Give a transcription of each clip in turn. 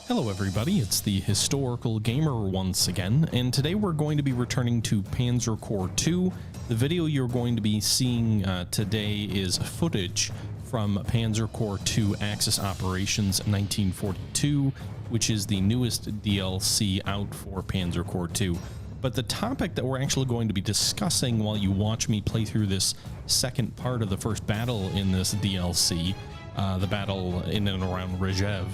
Hello everybody, it's the Historical Gamer once again, and today we're going to be returning to Panzer Corps 2. The video you're going to be seeing today is footage from Panzer Corps 2 Axis Operations 1942, which is the newest DLC out for Panzer Corps 2. But the topic that we're actually going to be discussing while you watch me play through this second part of the first battle in this DLC, the battle in and around Rzhev,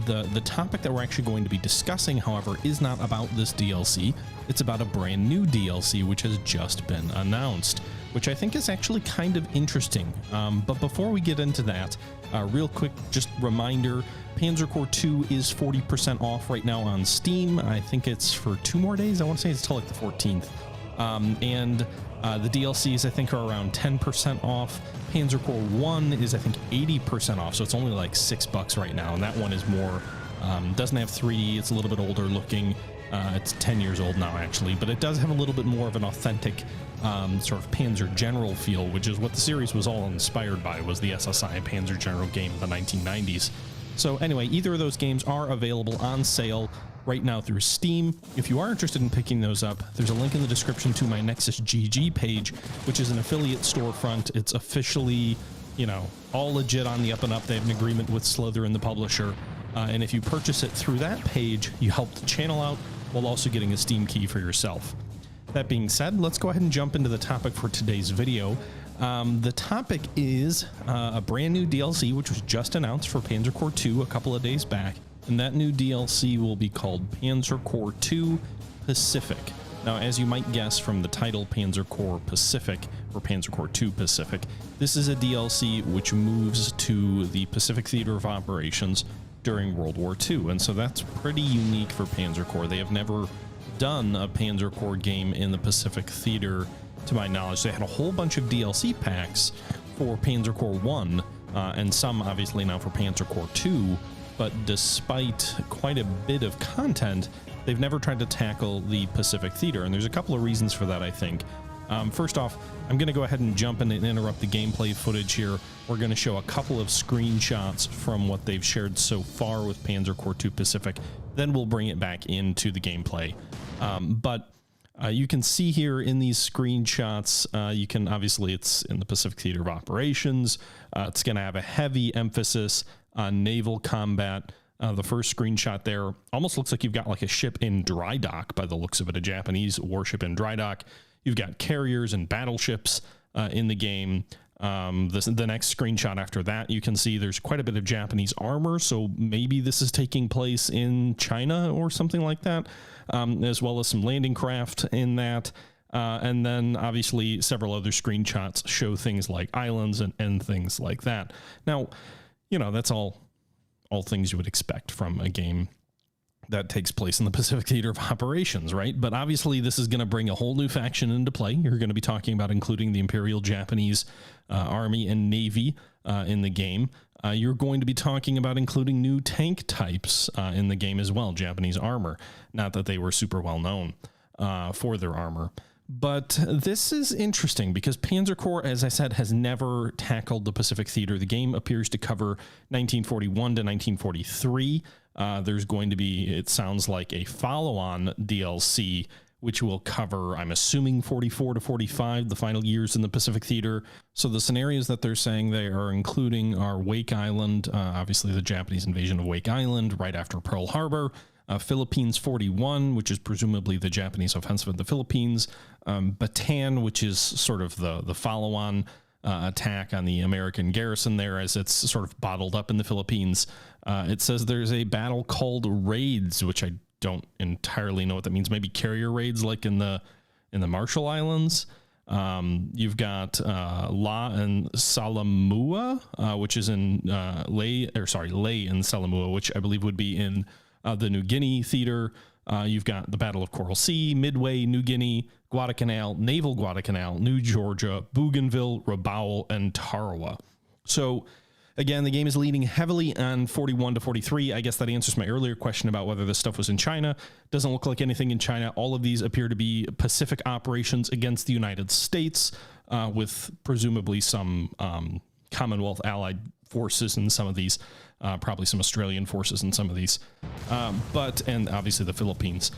the topic that we're actually going to be discussing, however, is not about this DLC. It's about a brand new DLC which has just been announced, which I think is actually kind of interesting. But before we get into that, real quick, just reminder, Panzer Corps 2 is 40% off right now on Steam. I think it's for 2 more days. I want to say it's till like the 14th. The DLCs, I think, are around 10% off. Panzer Corps 1 is, I think, 80% off, so it's only like $6 right now, and that one is more, doesn't have 3D, it's a little bit older looking. It's 10 years old now, actually, but it does have a little bit more of an authentic sort of Panzer General feel, which is what the series was all inspired by, was the SSI Panzer General game in the 1990s. So anyway, either of those games are available on sale right now through Steam. If you are interested in picking those up, there's a link in the description to my Nexus GG page, which is an affiliate storefront. It's officially, you know, all legit on the up and up. They have an agreement with Slytherin, the publisher. And if you purchase it through that page, you help the channel out while also getting a Steam key for yourself. That being said, let's go ahead and jump into the topic for today's video. The topic is a brand new DLC, which was just announced for Panzer Corps 2 a couple of days back. And that new DLC will be called Panzer Corps 2 Pacific. Now, as you might guess from the title, Panzer Corps Pacific, or Panzer Corps 2 Pacific, this is a DLC which moves to the Pacific Theater of Operations during World War II. And so that's pretty unique for Panzer Corps. They have never done a Panzer Corps game in the Pacific Theater, to my knowledge. They had a whole bunch of DLC packs for Panzer Corps 1, and some obviously now for Panzer Corps 2. But despite quite a bit of content, they've never tried to tackle the Pacific Theater, and there's a couple of reasons for that, I think. First off, I'm going to go ahead and jump in and interrupt the gameplay footage here. We're going to show a couple of screenshots from what they've shared so far with Panzer Corps 2 Pacific, then we'll bring it back into the gameplay. You can see here in these screenshots, you can obviously, it's in the Pacific Theater of Operations. It's going to have a heavy emphasis on naval combat. The first screenshot there almost looks like you've got like a ship in dry dock by the looks of it, a Japanese warship in dry dock. You've got carriers and battleships in the game. The next screenshot after that, you can see there's quite a bit of Japanese armor, so maybe this is taking place in China or something like that, as well as some landing craft in that. And then obviously several other screenshots show things like islands and things like that. Now, you know, that's all things you would expect from a game that takes place in the Pacific Theater of Operations, right? But obviously this is going to bring a whole new faction into play. You're going to be talking about including the Imperial Japanese Army and Navy in the game. You're going to be talking about including new tank types in the game as well, Japanese armor. Not that they were super well known for their armor. But this is interesting because Panzer Corps, as I said, has never tackled the Pacific Theater. The game appears to cover 1941 to 1943. There's going to be, it sounds like, a follow-on DLC, which will cover, I'm assuming, 44 to 45, the final years in the Pacific Theater. So the scenarios that they're saying they are including are Wake Island, obviously the Japanese invasion of Wake Island right after Pearl Harbor, Philippines 41, which is presumably the Japanese offensive in the Philippines, Bataan, which is sort of the follow-on attack on the American garrison there as it's sort of bottled up in the Philippines. It says there's a battle called Raids, which I don't entirely know what that means. Maybe carrier raids like in the Marshall Islands. You've got La and Salamua, which is in Ley and Salamua, which I believe would be in the New Guinea theater. You've got the Battle of Coral Sea, Midway, New Guinea, Guadalcanal, Naval Guadalcanal, New Georgia, Bougainville, Rabaul, and Tarawa. So again, the game is leaning heavily on 41 to 43. I guess that answers my earlier question about whether this stuff was in China. Doesn't look like anything in China. All of these appear to be Pacific operations against the United States, with presumably some Commonwealth allied forces in some of these, probably some Australian forces in some of these, and obviously the Philippines.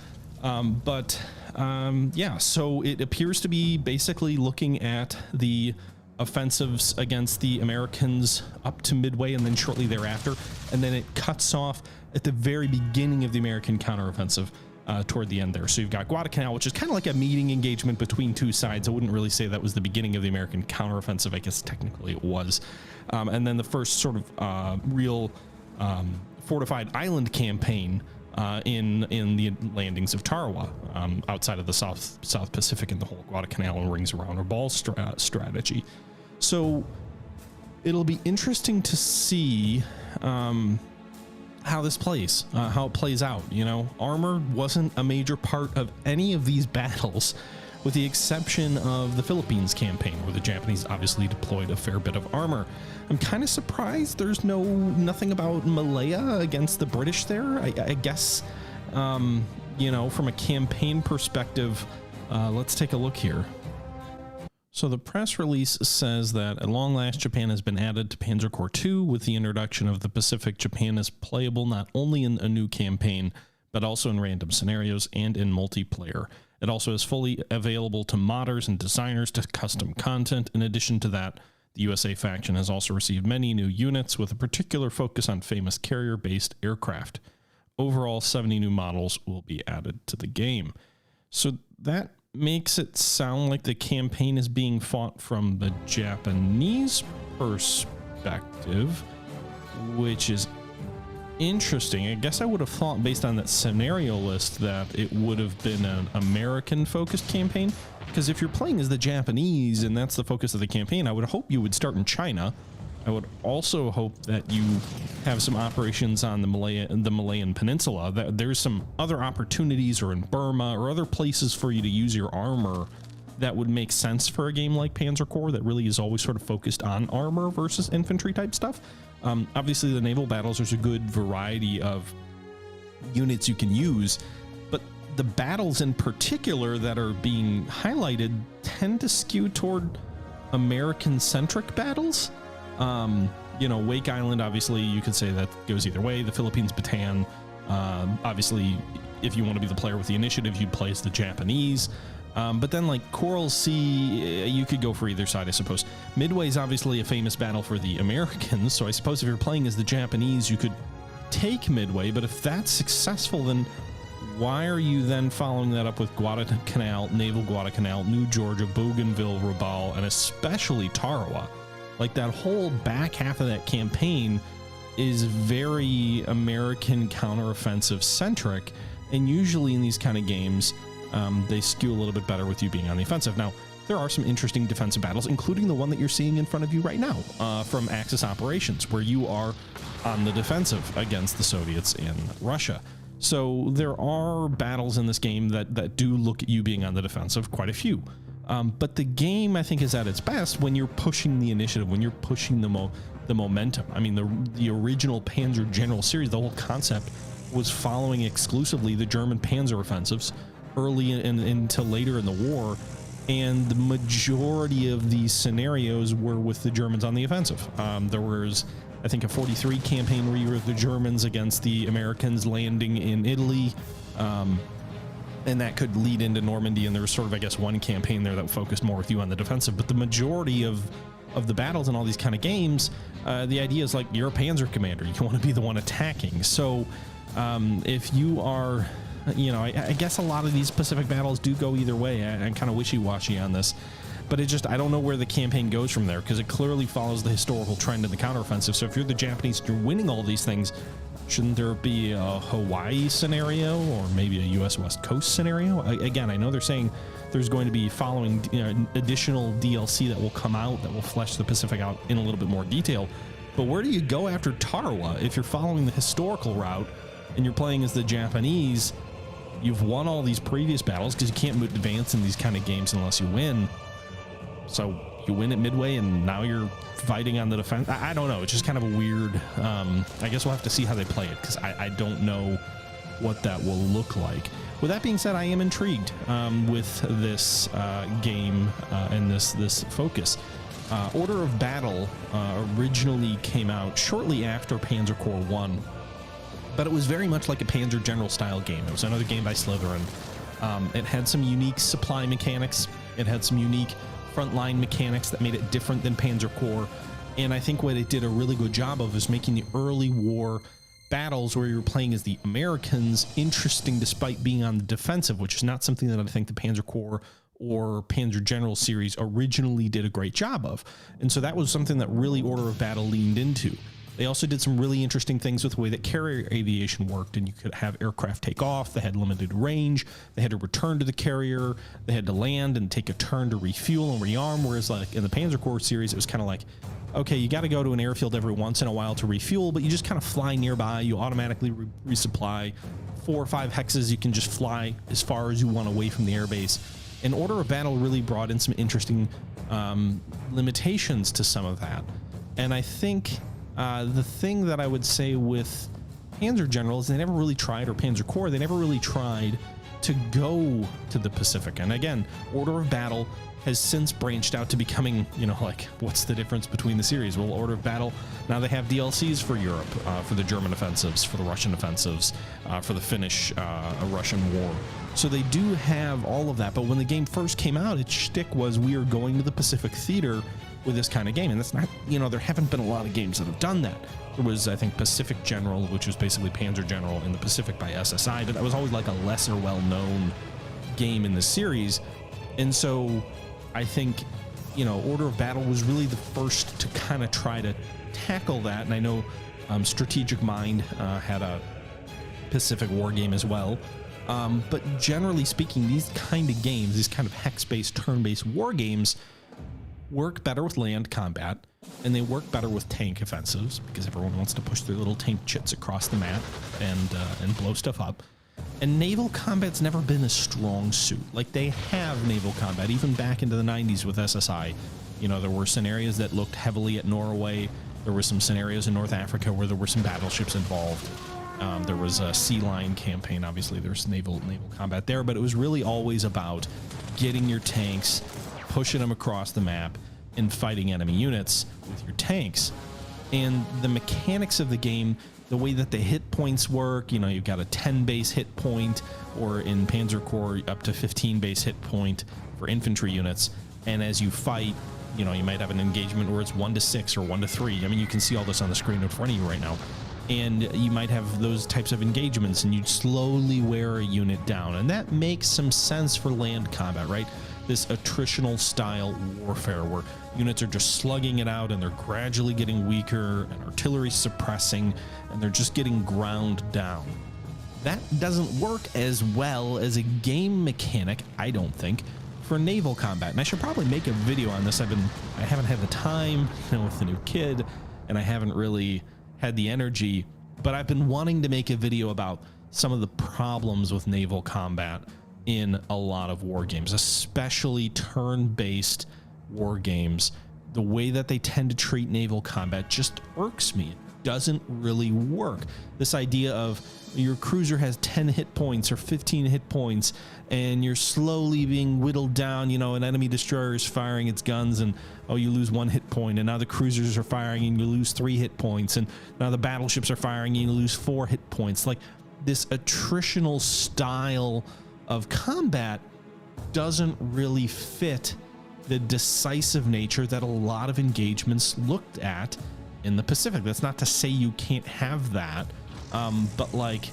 Yeah, so it appears to be basically looking at the offensives against the Americans up to Midway and then shortly thereafter, and then it cuts off at the very beginning of the American counteroffensive toward the end there. So you've got Guadalcanal, which is kind of like a meeting engagement between two sides. I wouldn't really say that was the beginning of the American counteroffensive. I guess technically it was. And then the first sort of real fortified island campaign in the landings of Tarawa, outside of the South Pacific, and the whole Guadalcanal and rings around or ball strategy. So it'll be interesting to see how this plays, how it plays out. You know, armor wasn't a major part of any of these battles, with the exception of the Philippines campaign, where the Japanese obviously deployed a fair bit of armor. I'm kind of surprised there's nothing about Malaya against the British there. I guess, you know, from a campaign perspective, let's take a look here. So the press release says that at long last, Japan has been added to Panzer Corps 2 with the introduction of the Pacific. Japan is playable not only in a new campaign, but also in random scenarios and in multiplayer. It also is fully available to modders and designers to custom content. In addition to that, the USA faction has also received many new units with a particular focus on famous carrier-based aircraft. Overall, 70 new models will be added to the game. So that makes it sound like the campaign is being fought from the Japanese perspective, which is interesting. I guess I would have thought, based on that scenario list, that it would have been an American-focused campaign, because if you're playing as the Japanese and that's the focus of the campaign, I would hope you would start in China. I would also hope that you have some operations on the Malayan Peninsula, that there's some other opportunities, or in Burma or other places for you to use your armor that would make sense for a game like Panzer Corps that really is always sort of focused on armor versus infantry type stuff. Obviously the naval battles, there's a good variety of units you can use, but the battles in particular that are being highlighted tend to skew toward American-centric battles. You know, Wake Island, obviously you could say that goes either way. The Philippines, Bataan, obviously if you want to be the player with the initiative, you'd play as the Japanese. But then like Coral Sea, you could go for either side, I suppose. Midway is obviously a famous battle for the Americans, so I suppose if you're playing as the Japanese, you could take Midway, but if that's successful, then why are you then following that up with Guadalcanal, Naval Guadalcanal, New Georgia, Bougainville, Rabaul, and especially Tarawa? Like, that whole back half of that campaign is very American counteroffensive centric, and usually in these kind of games, they skew a little bit better with you being on the offensive. Now, there are some interesting defensive battles, including the one that you're seeing in front of you right now, from Axis Operations, where you are on the defensive against the Soviets in Russia. So there are battles in this game that do look at you being on the defensive, quite a few. But the game, I think, is at its best when you're pushing the initiative, when you're pushing the momentum. I mean, the original Panzer General series, the whole concept was following exclusively the German Panzer offensives early until later in the war, and the majority of these scenarios were with the Germans on the offensive. There was, I think, a 43 campaign where you were the Germans against the Americans landing in Italy, and that could lead into Normandy, and there was sort of, I guess, one campaign there that focused more with you on the defensive. But the majority of the battles in all these kind of games, the idea is like, you're a panzer commander, you want to be the one attacking. So if you are, you know, I guess a lot of these Pacific battles do go either way. I'm kind of wishy-washy on this, but I don't know where the campaign goes from there, because it clearly follows the historical trend in the counteroffensive. So if you're the Japanese, you're winning all these things, shouldn't there be a Hawaii scenario, or maybe a U.S. West Coast scenario? Again, I know they're saying there's going to be following, you know, additional DLC that will come out that will flesh the Pacific out in a little bit more detail. But where do you go after Tarawa if you're following the historical route and you're playing as the Japanese? You've won all these previous battles, because you can't advance in these kind of games unless you win. So you win at Midway, and now you're fighting on the defense. I don't know. It's just kind of a weird. I guess we'll have to see how they play it, because I don't know what that will look like. With that being said, I am intrigued with this game and this focus. Order of Battle originally came out shortly after Panzer Corps 1, but it was very much like a Panzer General style game. It was another game by Slytherin. It had some unique supply mechanics. It had some unique frontline mechanics that made it different than Panzer Corps. And I think what it did a really good job of is making the early war battles where you're playing as the Americans interesting despite being on the defensive, which is not something that I think the Panzer Corps or Panzer General series originally did a great job of. And so that was something that really Order of Battle leaned into. They also did some really interesting things with the way that carrier aviation worked, and you could have aircraft take off. They had limited range. They had to return to the carrier. They had to land and take a turn to refuel and rearm, whereas like in the Panzer Corps series, it was kind of like, okay, you got to go to an airfield every once in a while to refuel, but you just kind of fly nearby. You automatically resupply. 4 or 5 hexes, you can just fly as far as you want away from the airbase. And Order of Battle really brought in some interesting limitations to some of that. And I think the thing that I would say with Panzer General is they never really tried, or Panzer Corps, they never really tried to go to the Pacific. And again, Order of Battle has since branched out to becoming, you know, like, what's the difference between the series? Well, Order of Battle, now they have DLCs for Europe, for the German offensives, for the Russian offensives, for the Finnish-Russian war. So they do have all of that, but when the game first came out, its shtick was, we are going to the Pacific theater with this kind of game. And that's not, you know, there haven't been a lot of games that have done that. There was, I think, Pacific General, which was basically Panzer General in the Pacific by SSI, but that was always like a lesser well-known game in the series. And so I think, you know, Order of Battle was really the first to kind of try to tackle that. And I know Strategic Mind had a Pacific War game as well. But generally speaking, these kind of games, these kind of hex-based, turn-based war games, work better with land combat, and they work better with tank offensives because everyone wants to push their little tank chits across the map and blow stuff up. And naval combat's never been a strong suit. Like, they have naval combat even back into the 90s with SSI. You know, there were scenarios that looked heavily at Norway. There were some scenarios in North Africa where there were some battleships involved. There was a sea line campaign. Obviously, there's naval combat there, but it was really always about getting your tanks, pushing them across the map, and fighting enemy units with your tanks. And the mechanics of the game, the way that the hit points work, you know, you've got a 10 base hit point, or in Panzer Corps up to 15 base hit point for infantry units. And as you fight, you know, you might have an engagement where it's 1 to 6 or 1 to 3. I mean, you can see all this on the screen in front of you right now. And you might have those types of engagements, and you'd slowly wear a unit down. And that makes some sense for land combat, right? This attritional style warfare where units are just slugging it out and they're gradually getting weaker, and artillery suppressing, and they're just getting ground down. That doesn't work as well as a game mechanic, I don't think, for naval combat. And I should probably make a video on this. I haven't had the time, you know, with the new kid, and I haven't really had the energy, but I've been wanting to make a video about some of the problems with naval combat in a lot of war games, especially turn-based war games. The way that they tend to treat naval combat just irks me. It doesn't really work. This idea of your cruiser has 10 hit points or 15 hit points, and you're slowly being whittled down. You know, an enemy destroyer is firing its guns, and oh, you lose 1 hit point, and now the cruisers are firing and you lose 3 hit points, and now the battleships are firing and you lose 4 hit points. Like, this attritional style of combat doesn't really fit the decisive nature that a lot of engagements looked at in the Pacific. That's not to say you can't have that, but like,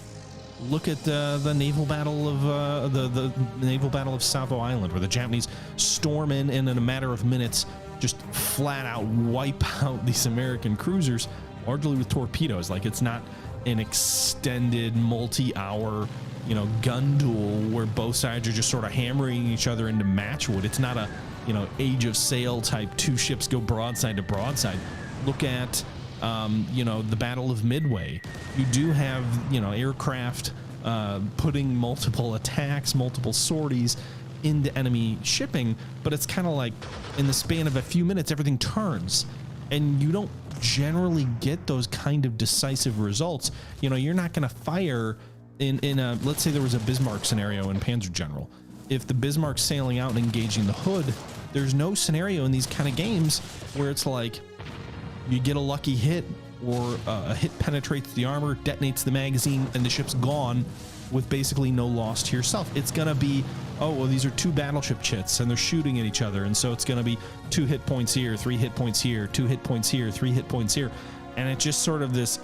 look at the naval battle of the naval battle of Savo Island, where the Japanese storm in and in a matter of minutes just flat out wipe out these American cruisers, largely with torpedoes. Like, it's not an extended multi-hour, you know, gun duel where both sides are just sort of hammering each other into matchwood. It's not a, you know, Age of Sail type 2 ships go broadside to broadside. Look at you know, the Battle of Midway. You do have, you know, aircraft putting multiple attacks, multiple sorties into enemy shipping, but it's kind of like in the span of a few minutes everything turns, and you don't generally get those kind of decisive results. You know, you're not going to fire in a, let's say there was a Bismarck scenario in Panzer General. If the Bismarck's sailing out and engaging the Hood, there's no scenario in these kind of games where it's like you get a lucky hit, or a hit penetrates the armor, detonates the magazine, and the ship's gone with basically no loss to yourself. It's gonna be, oh, well, these are two battleship chits and they're shooting at each other, and so it's gonna be 2 hit points here, 3 hit points here, 2 hit points here, 3 hit points here, and it's just sort of this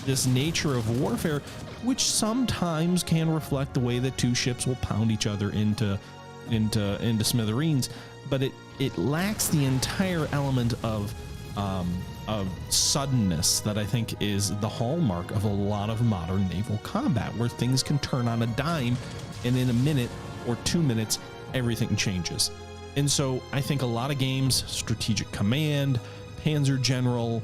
this nature of warfare, which sometimes can reflect the way that two ships will pound each other into smithereens, but it lacks the entire element of suddenness that I think is the hallmark of a lot of modern naval combat, where things can turn on a dime and in a minute or 2 minutes everything changes. And so I think a lot of games, Strategic Command, Panzer General,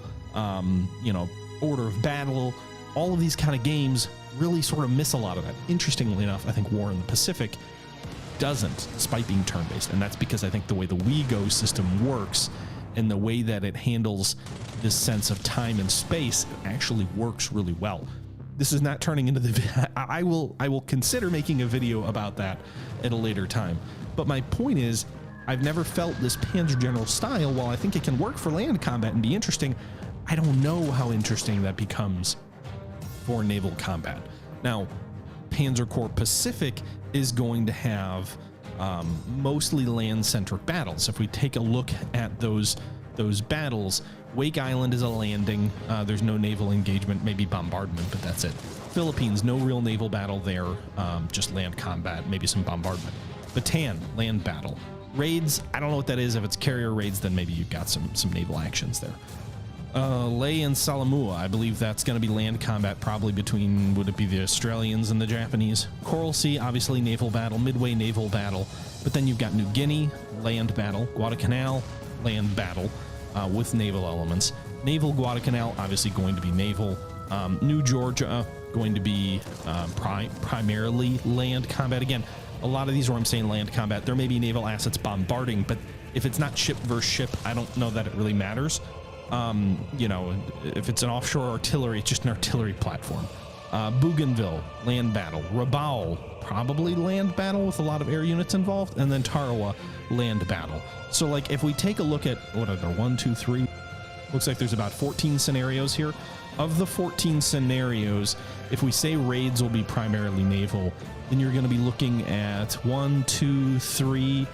Order of Battle, all of these kind of games really sort of miss a lot of that. Interestingly enough, I think War in the Pacific doesn't, despite being turn-based, and that's because I think the way the WeGo system works and the way that it handles this sense of time and space actually works really well. This is not turning into the I will consider making a video about that at a later time, but my point is, I've never felt this Panzer General style. While I think it can work for land combat and be interesting, I don't know how interesting that becomes for naval combat. Now, Panzer Corps Pacific is going to have mostly land-centric battles. If we take a look at those battles, Wake Island is a landing. There's no naval engagement, maybe bombardment, but that's it. Philippines, no real naval battle there, just land combat, maybe some bombardment. Bataan, land battle. Raids, I don't know what that is. If it's carrier raids, then maybe you've got some naval actions there. Ley and Salamua, I believe that's going to be land combat, probably between, would it be the Australians and the Japanese? Coral Sea, obviously naval battle, Midway naval battle, but then you've got New Guinea, land battle, Guadalcanal, land battle with naval elements. Naval Guadalcanal, obviously going to be naval. New Georgia, going to be primarily land combat. Again, a lot of these where I'm saying land combat, there may be naval assets bombarding, but if it's not ship versus ship, I don't know that it really matters. If it's an offshore artillery, it's just an artillery platform. Bougainville, land battle. Rabaul, probably land battle with a lot of air units involved. And then Tarawa, land battle. So like if we take a look at, what are there, 1, 2, 3? Looks like there's about 14 scenarios here. Of the 14 scenarios, if we say raids will be primarily naval, then you're going to be looking at 1, 2, 3,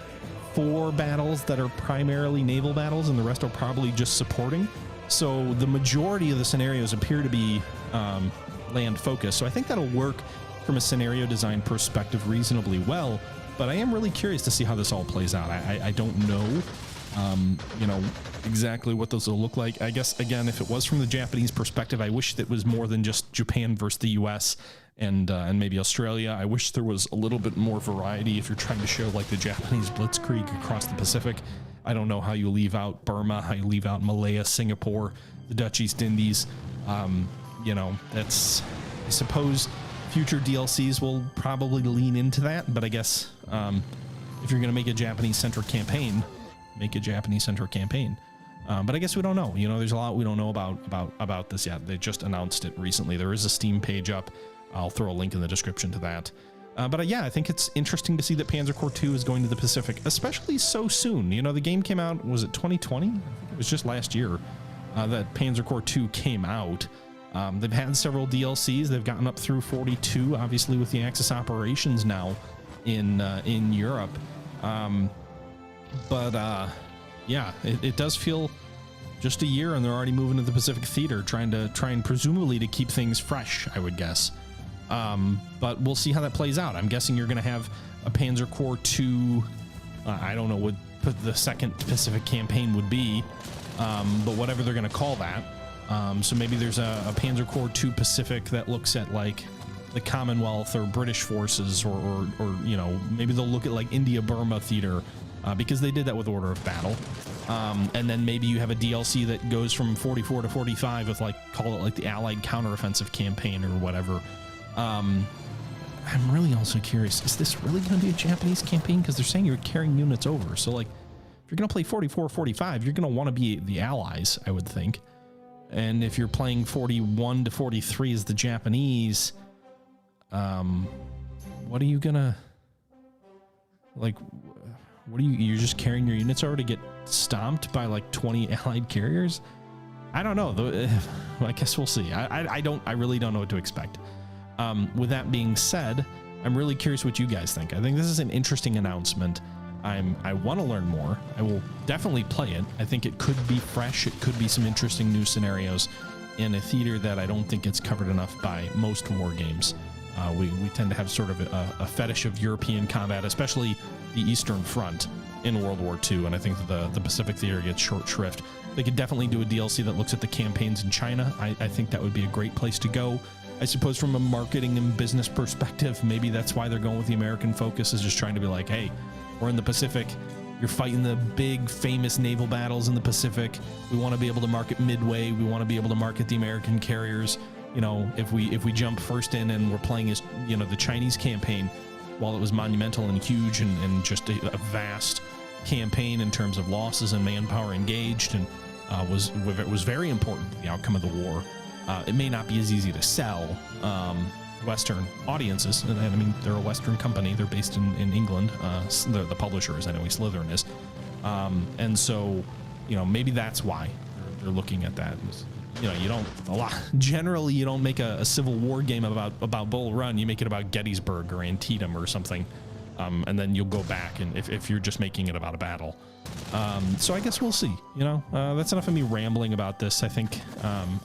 4 battles that are primarily naval battles, and the rest are probably just supporting. So the majority of the scenarios appear to be land focused. So I think that'll work from a scenario design perspective reasonably well, but I am really curious to see how this all plays out. I don't know, exactly what those will look like. I guess, again, if it was from the Japanese perspective, I wish that was more than just Japan versus the US and maybe Australia. I wish there was a little bit more variety if you're trying to show like the Japanese blitzkrieg across the Pacific. I don't know how you leave out Burma, how you leave out Malaya, Singapore, the Dutch East Indies. That's, I suppose future DLCs will probably lean into that, but I guess if you're going to make a Japanese-centric campaign, make a Japanese-centric campaign. But I guess we don't know. There's a lot we don't know about this yet. They just announced it recently. There is a Steam page up. I'll throw a link in the description to that. But yeah, I think it's interesting to see that Panzer Corps 2 is going to the Pacific, especially so soon. The game came out, was it 2020? I think it was just last year that Panzer Corps 2 came out. They've had several DLCs. They've gotten up through 42, obviously with the Axis operations now in Europe. Yeah, it does feel just a year, and they're already moving to the Pacific Theater, trying presumably to keep things fresh, I would guess. But we'll see how that plays out. I'm guessing you're going to have a Panzer Corps 2. I don't know what the second Pacific campaign would be, but whatever they're going to call that. So maybe there's a Panzer Corps 2 Pacific that looks at like the Commonwealth or British forces, or maybe they'll look at like India-Burma theater, because they did that with Order of Battle. And then maybe you have a DLC that goes from 44 to 45 with call it like the Allied counteroffensive campaign or whatever. I'm really also curious, is this really going to be a Japanese campaign? Because they're saying you're carrying units over. So like, if you're going to play 44, 45, you're going to want to be the Allies, I would think. And if you're playing 41 to 43 as the Japanese, what are you gonna, like, What are you're just carrying your units over to get stomped by like 20 allied carriers? I don't know though. I guess we'll see. I really don't know what to expect. With that being said, I'm really curious what you guys think. I think this is an interesting announcement. I want to learn more. I will definitely play it. I think it could be fresh. It could be some interesting new scenarios in a theater that I don't think it's covered enough by most war games. We tend to have sort of a fetish of European combat, especially the Eastern Front in World War II, and I think the Pacific theater gets short shrift. They could definitely do a DLC that looks at the campaigns in China. I think that would be a great place to go. I suppose from a marketing and business perspective, maybe that's why they're going with the American focus, is just trying to be like, hey, we're in the Pacific. You're fighting the big famous naval battles in the Pacific. We want to be able to market Midway. We want to be able to market the American carriers. You know, if we jump first in and we're playing as, you know, the Chinese campaign, while it was monumental and huge and just a vast campaign in terms of losses and manpower engaged, and was very important to the outcome of the war. It may not be as easy to sell Western audiences, and I mean, they're a Western company. They're based in England. The publisher is anyway, Slytherin is, and so, you know, maybe that's why they're looking at that. You know, generally you don't make a Civil War game about Bull Run. You make it about Gettysburg or Antietam or something, and then you'll go back, and if you're just making it about a battle. So I guess we'll see. You know, that's enough of me rambling about this. I think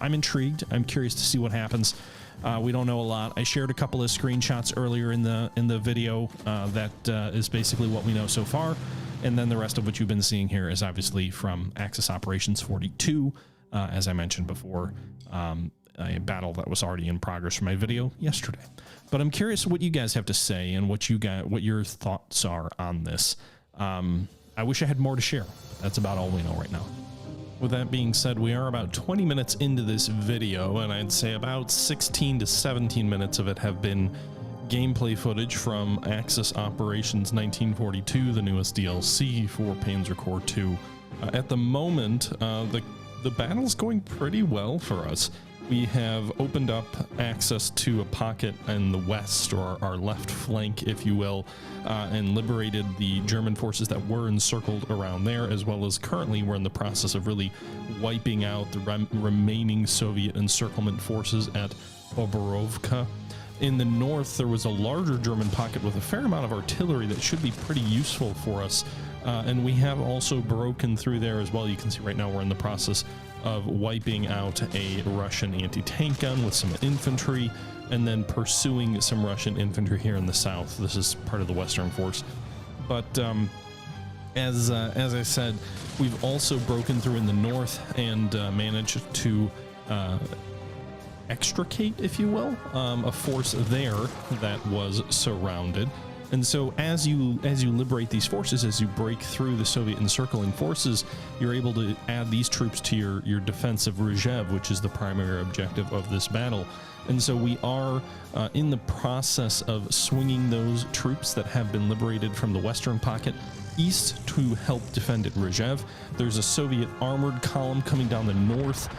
I'm intrigued. I'm curious to see what happens. We don't know a lot. I shared a couple of screenshots earlier in the video that is basically what we know so far, and then the rest of what you've been seeing here is obviously from Axis Operations 42. As I mentioned before, a battle that was already in progress for my video yesterday. But I'm curious what you guys have to say and what your thoughts are on this. I wish I had more to share. That's about all we know right now. With that being said, we are about 20 minutes into this video, and I'd say about 16 to 17 minutes of it have been gameplay footage from Axis Operations 1942, the newest DLC for Panzer Corps 2. At the moment, the battle's going pretty well for us. We have opened up access to a pocket in the west, or our left flank, if you will, and liberated the German forces that were encircled around there, as well as currently we're in the process of really wiping out the remaining Soviet encirclement forces at Oborovka. In the north, there was a larger German pocket with a fair amount of artillery that should be pretty useful for us. And we have also broken through there as well. You can see right now we're in the process of wiping out a Russian anti-tank gun with some infantry, and then pursuing some Russian infantry here in the south. This is part of the Western Force. But as I said, we've also broken through in the north and managed to extricate, if you will, a force there that was surrounded. And so as you liberate these forces, as you break through the Soviet encircling forces, you're able to add these troops to your defense of Rzhev, which is the primary objective of this battle. And so we are in the process of swinging those troops that have been liberated from the western pocket east to help defend at Rzhev. There's a Soviet armored column coming down the north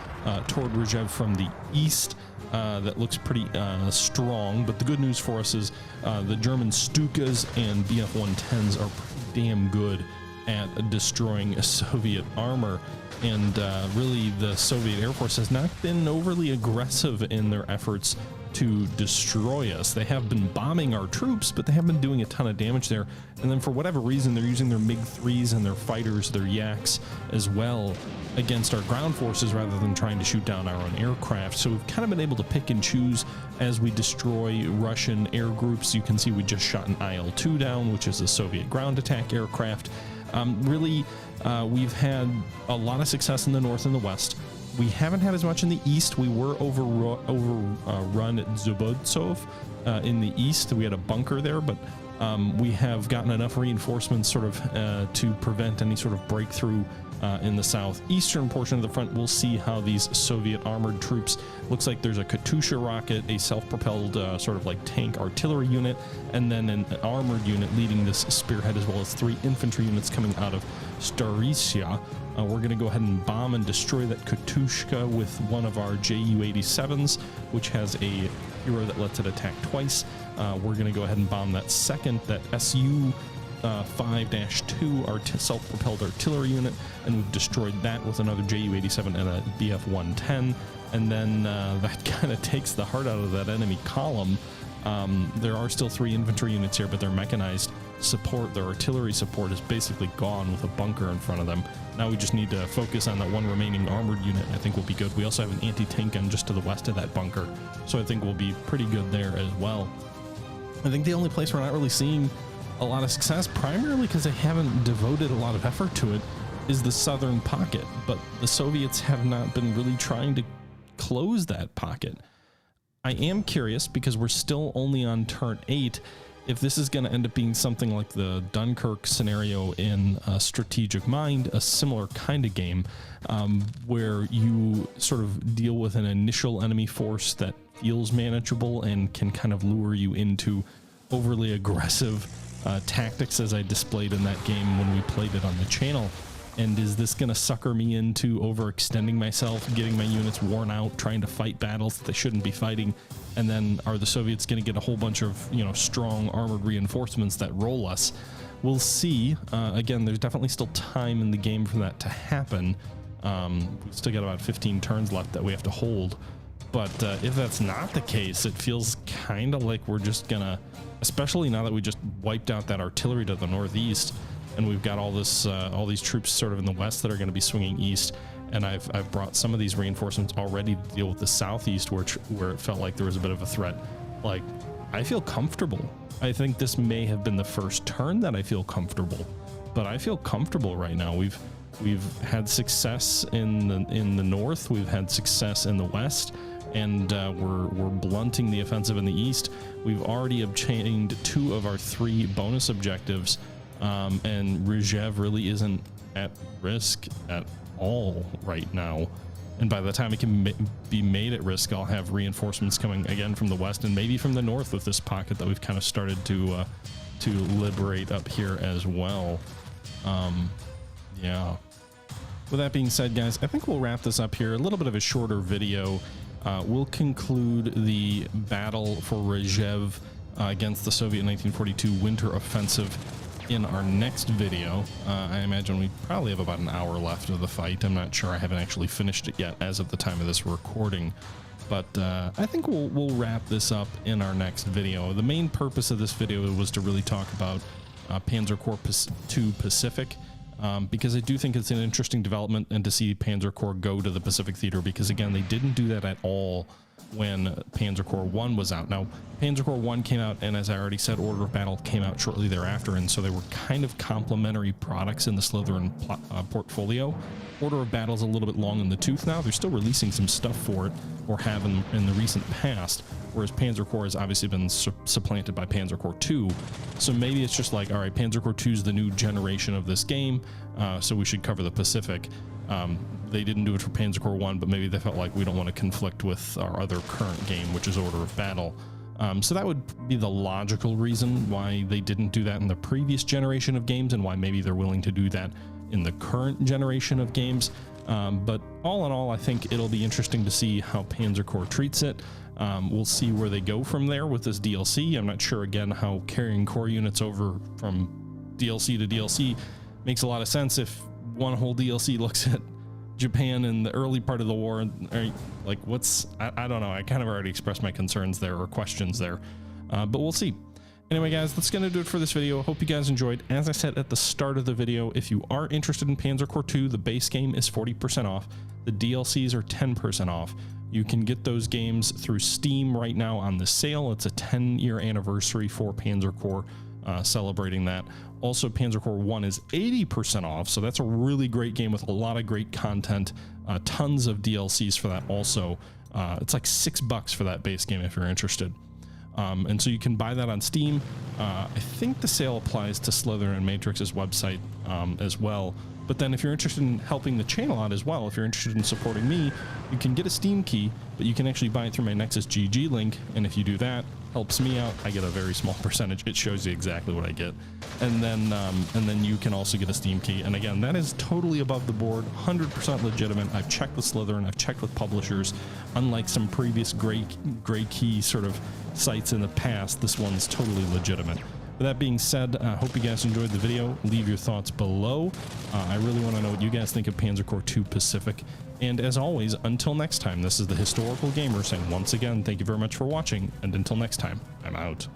toward Rzhev from the east. That looks pretty strong, but the good news for us is the German Stukas and Bf-110s are pretty damn good at destroying Soviet armor, and really the Soviet Air Force has not been overly aggressive in their efforts to destroy us. They have been bombing our troops, but they haven't been doing a ton of damage there. And then for whatever reason, they're using their MiG-3s and their fighters, their Yaks as well, against our ground forces rather than trying to shoot down our own aircraft. So we've kind of been able to pick and choose as we destroy Russian air groups. You can see we just shot an IL-2 down, which is a Soviet ground attack aircraft. We've had a lot of success in the north and the west. We haven't had as much in the east. We were overrun at Zubotsov in the east. We had a bunker there, but we have gotten enough reinforcements sort of to prevent any sort of breakthrough in the southeastern portion of the front. We'll see how these Soviet armored troops, looks like there's a Katusha rocket, a self-propelled sort of like tank artillery unit, and then an armored unit leading this spearhead, as well as 3 infantry units coming out of Starisia. We're going to go ahead and bomb and destroy that Katushka with one of our Ju-87s, which has a hero that lets it attack twice. We're going to go ahead and bomb that second, that Su 5-2 self-propelled artillery unit, and we've destroyed that with another Ju-87 and a Bf-110. And then that kind of takes the heart out of that enemy column. There are still 3 infantry units here, but their mechanized support, their artillery support, is basically gone with a bunker in front of them. Now we just need to focus on that one remaining armored unit. I think we'll be good. We also have an anti-tank gun just to the west of that bunker, so I think we'll be pretty good there as well. I think the only place we're not really seeing a lot of success, primarily because they haven't devoted a lot of effort to it, is the southern pocket. But the Soviets have not been really trying to close that pocket. I am curious, because we're still only on turn 8, if this is going to end up being something like the Dunkirk scenario in Strategic Mind, a similar kind of game, where you sort of deal with an initial enemy force that feels manageable and can kind of lure you into overly aggressive tactics, as I displayed in that game when we played it on the channel. And is this going to sucker me into overextending myself, getting my units worn out, trying to fight battles that they shouldn't be fighting? And then are the Soviets going to get a whole bunch of, you know, strong armored reinforcements that roll us? We'll see. Again, there's definitely still time in the game for that to happen. We still got about 15 turns left that we have to hold. But if that's not the case, it feels kind of like we're just going to, especially now that we just wiped out that artillery to the northeast, and we've got all this, all these troops sort of in the west that are going to be swinging east. And I've brought some of these reinforcements already to deal with the southeast, where it felt like there was a bit of a threat. Like, I feel comfortable. I think this may have been the first turn that I feel comfortable, but I feel comfortable right now. We've had success in the north. We've had success in the west, and we're blunting the offensive in the east. We've already obtained 2 of our 3 bonus objectives. And Rzhev really isn't at risk at all right now. And by the time it can be made at risk, I'll have reinforcements coming again from the west and maybe from the north with this pocket that we've kind of started to liberate up here as well. Yeah. With that being said, guys, I think we'll wrap this up here. A little bit of a shorter video. We'll conclude the battle for Rzhev against the Soviet 1942 winter offensive in our next video. I imagine we probably have about an hour left of the fight. I'm not sure. I haven't actually finished it yet as of the time of this recording, but I think we'll wrap this up in our next video. The main purpose of this video was to really talk about Panzer Corps 2 Pacific, because I do think it's an interesting development, and to see Panzer Corps go to the Pacific Theater, because again, they didn't do that at all when Panzer Corps 1 was out. Now, Panzer Corps 1 came out, and as I already said, Order of Battle came out shortly thereafter, and so they were kind of complementary products in the Slytherin portfolio. Order of Battle is a little bit long in the tooth now. They're still releasing some stuff for it, or have in the recent past, whereas Panzer Corps has obviously been supplanted by Panzer Corps 2. So maybe it's just like, all right, Panzer Corps 2 is the new generation of this game, so we should cover the Pacific. They didn't do it for Panzer Corps 1, but maybe they felt like we don't want to conflict with our other current game, which is Order of Battle. So that would be the logical reason why they didn't do that in the previous generation of games, and why maybe they're willing to do that in the current generation of games. But all in all, I think it'll be interesting to see how Panzer Corps treats it. We'll see where they go from there with this DLC. I'm not sure, again, how carrying core units over from DLC to DLC makes a lot of sense if one whole DLC looks at Japan in the early part of the war. Like, I don't know. I kind of already expressed my concerns there, or questions there, but we'll see. Anyway, guys, that's going to do it for this video. Hope you guys enjoyed. As I said at the start of the video, if you are interested in Panzer Corps 2, the base game is 40% off. The DLCs are 10% off. You can get those games through Steam right now on the sale. It's a 10-year anniversary for Panzer Corps, celebrating that. Also, Panzer Corps 1 is 80% off, so that's a really great game with a lot of great content, tons of DLCs for that also. It's like $6 for that base game if you're interested. And so you can buy that on Steam. I think the sale applies to Slytherin and Matrix's website as well. But then if you're interested in helping the channel out as well, if you're interested in supporting me, you can get a Steam key, but you can actually buy it through my Nexus GG link. And if you do that, helps me out. I get a very small percentage. It shows you exactly what I get. And then you can also get a Steam key. And again, that is totally above the board, 100% legitimate. I've checked with Slytherin. I've checked with publishers. Unlike some previous gray key sort of sites in the past, this one's totally legitimate. With that being said, I hope you guys enjoyed the video. Leave your thoughts below. I really want to know what you guys think of Panzer Corps 2 Pacific. And as always, until next time, this is the Historical Gamer saying once again, thank you very much for watching. And until next time, I'm out.